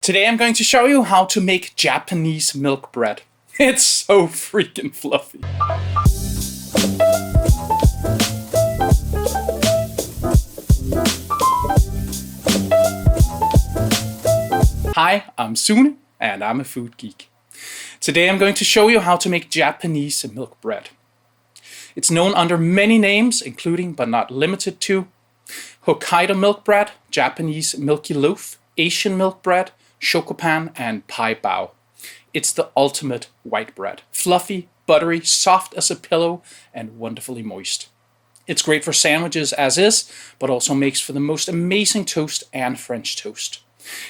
Today I'm going to show you how to make Japanese milk bread. It's so freaking fluffy. Hi, I'm Sune and I'm a food geek. Today I'm going to show you how to make Japanese milk bread. It's known under many names, including but not limited to Hokkaido milk bread, Japanese milky loaf, Asian milk bread, Shokupan, and pai bao. It's the ultimate white bread. Fluffy, buttery, soft as a pillow, and wonderfully moist. It's great for sandwiches as is, but also makes for the most amazing toast and French toast.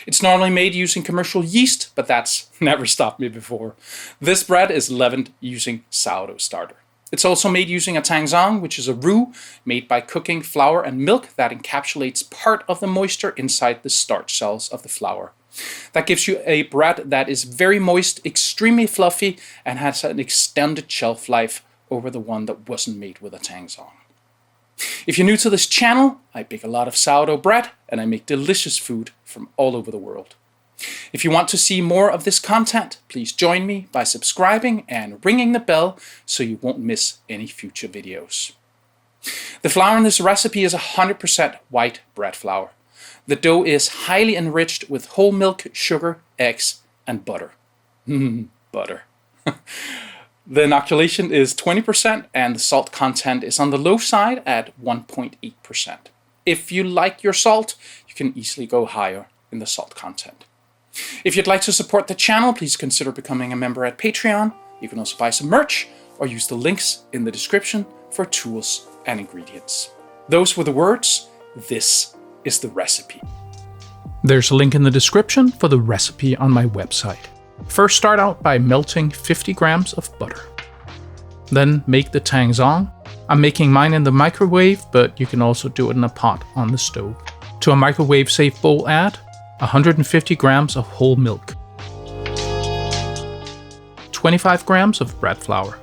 It's normally made using commercial yeast, but that's never stopped me before. This bread is leavened using sourdough starter. It's also made using a tangzong, which is a roux made by cooking flour and milk that encapsulates part of the moisture inside the starch cells of the flour. That gives you a bread that is very moist, extremely fluffy, and has an extended shelf life over the one that wasn't made with a tangzong. If you're new to this channel, I bake a lot of sourdough bread and I make delicious food from all over the world. If you want to see more of this content, please join me by subscribing and ringing the bell so you won't miss any future videos. The flour in this recipe is 100% white bread flour. The dough is highly enriched with whole milk, sugar, eggs, and butter. Butter. The inoculation is 20% and the salt content is on the low side at 1.8%. If you like your salt, you can easily go higher in the salt content. If you'd like to support the channel, please consider becoming a member at Patreon. You can also buy some merch or use the links in the description for tools and ingredients. Those were the words. This is the recipe. There's a link in the description for the recipe on my website. First, start out by melting 50 grams of butter. Then make the tangzong. I'm making mine in the microwave, but you can also do it in a pot on the stove. To a microwave-safe bowl, add 150 grams of whole milk, 25 grams of bread flour.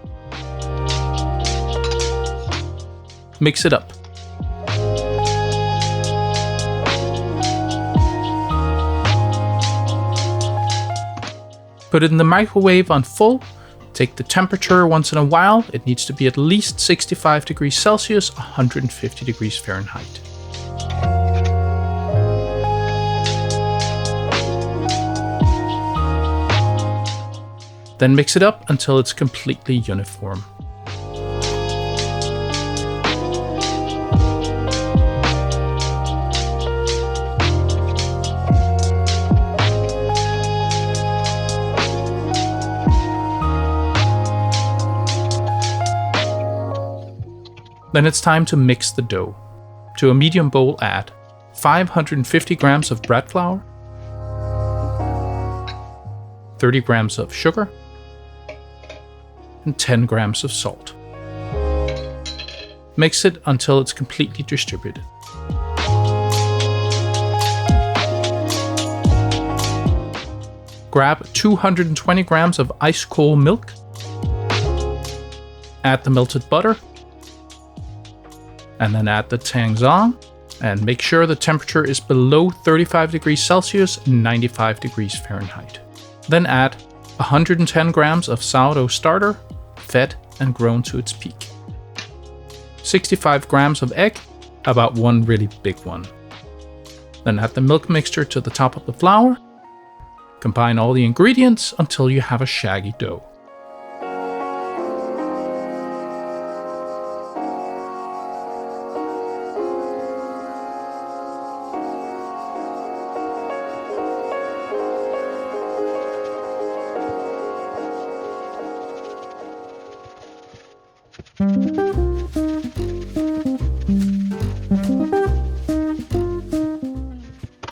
Mix it up. Put it in the microwave on full. Take the temperature once in a while. It needs to be at least 65 degrees Celsius, 150 degrees Fahrenheit. Then mix it up until it's completely uniform. Then it's time to mix the dough. To a medium bowl, add 550 grams of bread flour, 30 grams of sugar, and 10 grams of salt. Mix it until it's completely distributed. Grab 220 grams of ice cold milk, add the melted butter, and then add the tangzong, and make sure the temperature is below 35 degrees Celsius and 95 degrees Fahrenheit. Then add 110 grams of sourdough starter, fed and grown to its peak. 65 grams of egg, about one really big one. Then add the milk mixture to the top of the flour. Combine all the ingredients until you have a shaggy dough.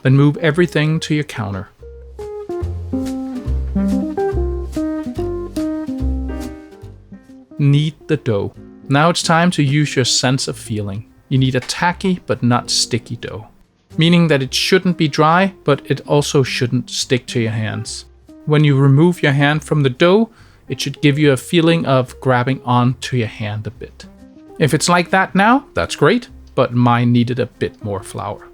Then move everything to your counter. Knead the dough. Now it's time to use your sense of feeling. You need a tacky but not sticky dough, meaning that it shouldn't be dry, but it also shouldn't stick to your hands. When you remove your hand from the dough, it should give you a feeling of grabbing onto your hand a bit. If it's like that now, that's great, but mine needed a bit more flour.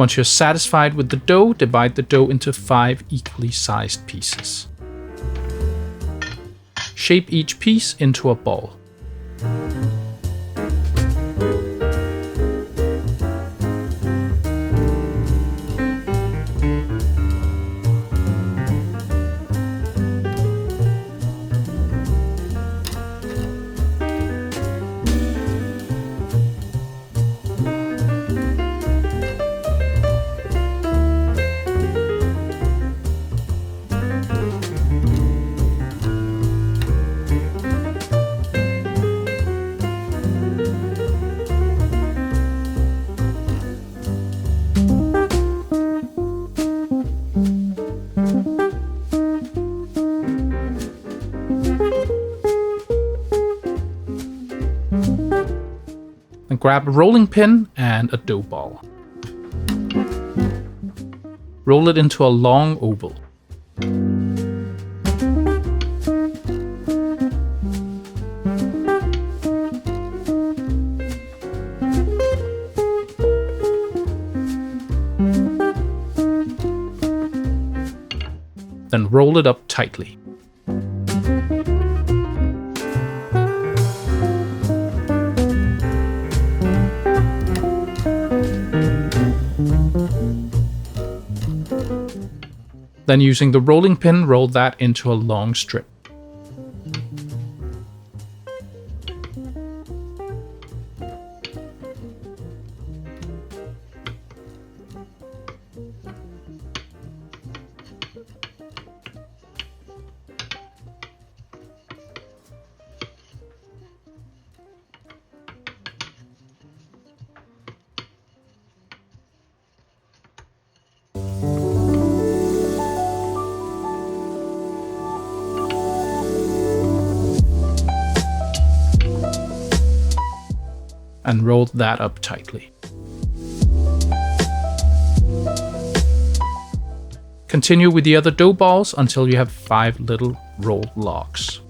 Once you're satisfied with the dough, divide the dough into 5 equally sized pieces. Shape each piece into a ball. Then grab a rolling pin and a dough ball. Roll it into a long oval. Then roll it up tightly. Then using the rolling pin, roll that into a long strip. And roll that up tightly. Continue with the other dough balls until you have 5 little rolled logs.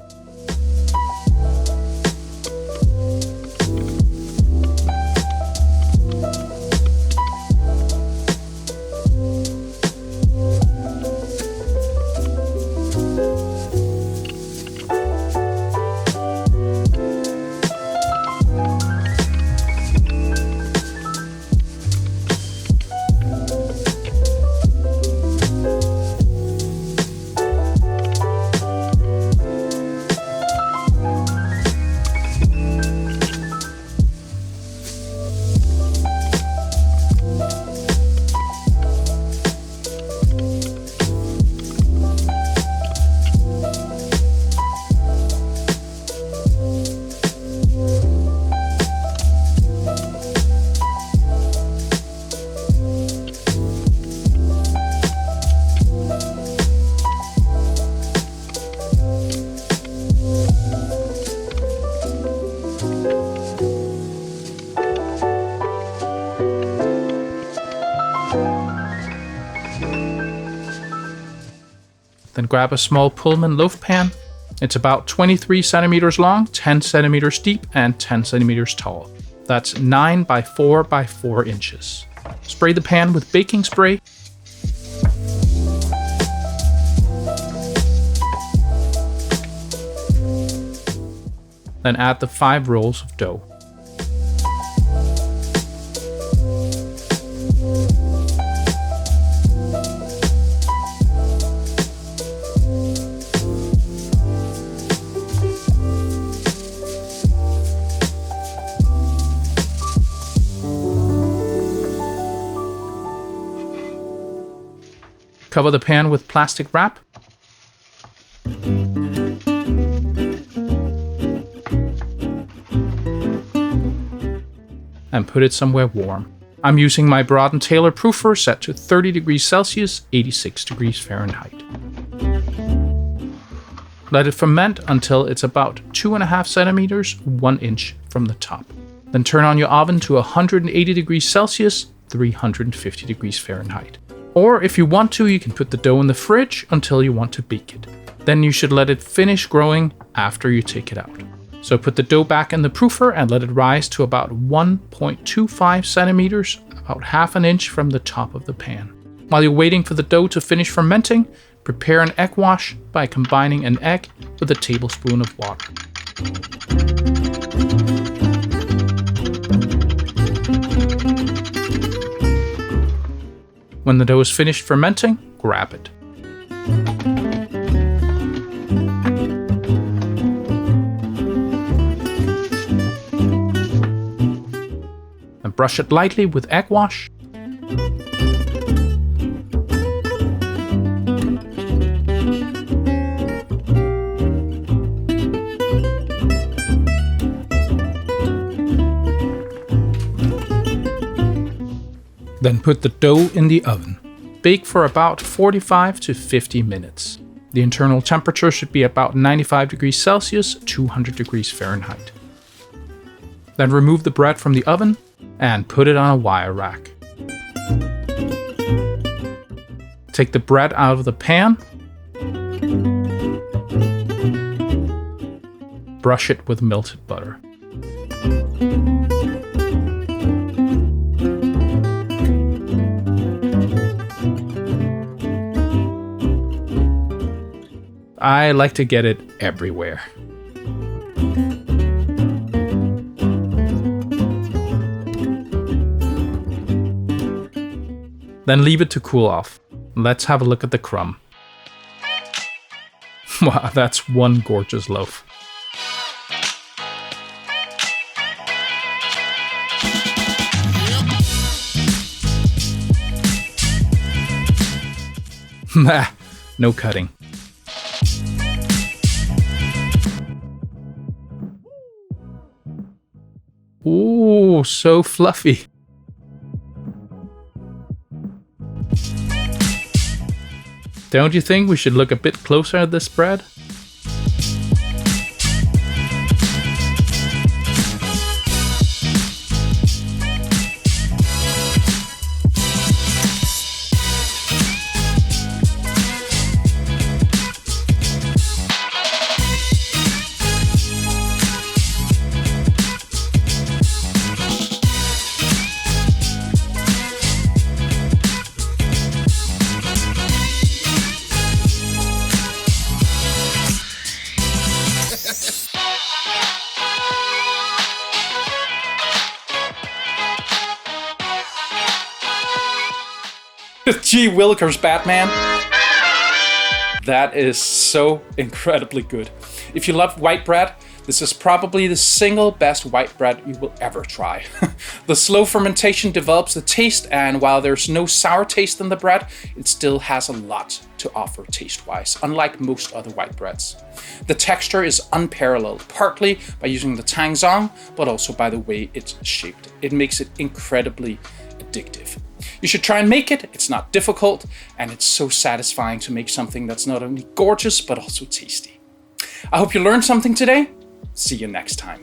Then grab a small Pullman loaf pan. It's about 23 centimeters long, 10 centimeters deep, and 10 centimeters tall. That's 9 by 4 by 4 inches. Spray the pan with baking spray. Then add the 5 rolls of dough. Cover the pan with plastic wrap. And put it somewhere warm. I'm using my Broad & Taylor proofer set to 30 degrees Celsius, 86 degrees Fahrenheit. Let it ferment until it's about 2.5 centimeters, 1 inch from the top. Then turn on your oven to 180 degrees Celsius, 350 degrees Fahrenheit. Or if you want to, you can put the dough in the fridge until you want to bake it. Then you should let it finish growing after you take it out. So put the dough back in the proofer and let it rise to about 1.25 centimeters, about 1/2 inch from the top of the pan. While you're waiting for the dough to finish fermenting, prepare an egg wash by combining an egg with a tablespoon of water. When the dough is finished fermenting, grab it. And brush it lightly with egg wash. Then put the dough in the oven. Bake for about 45 to 50 minutes. The internal temperature should be about 95 degrees Celsius, 200 degrees Fahrenheit. Then remove the bread from the oven and put it on a wire rack. Take the bread out of the pan. Brush it with melted butter. I like to get it everywhere. Then leave it to cool off. Let's have a look at the crumb. Wow, that's one gorgeous loaf. Nah, no cutting. Ooh, so fluffy. Don't you think we should look a bit closer at this bread? Gee willikers, Batman. That is so incredibly good. If you love white bread, this is probably the single best white bread you will ever try. The slow fermentation develops the taste, and while there's no sour taste in the bread, it still has a lot to offer taste-wise, unlike most other white breads. The texture is unparalleled, partly by using the tangzong, but also by the way it's shaped. It makes it incredibly addictive. You should try and make it. It's not difficult, and it's so satisfying to make something that's not only gorgeous, but also tasty. I hope you learned something today. See you next time.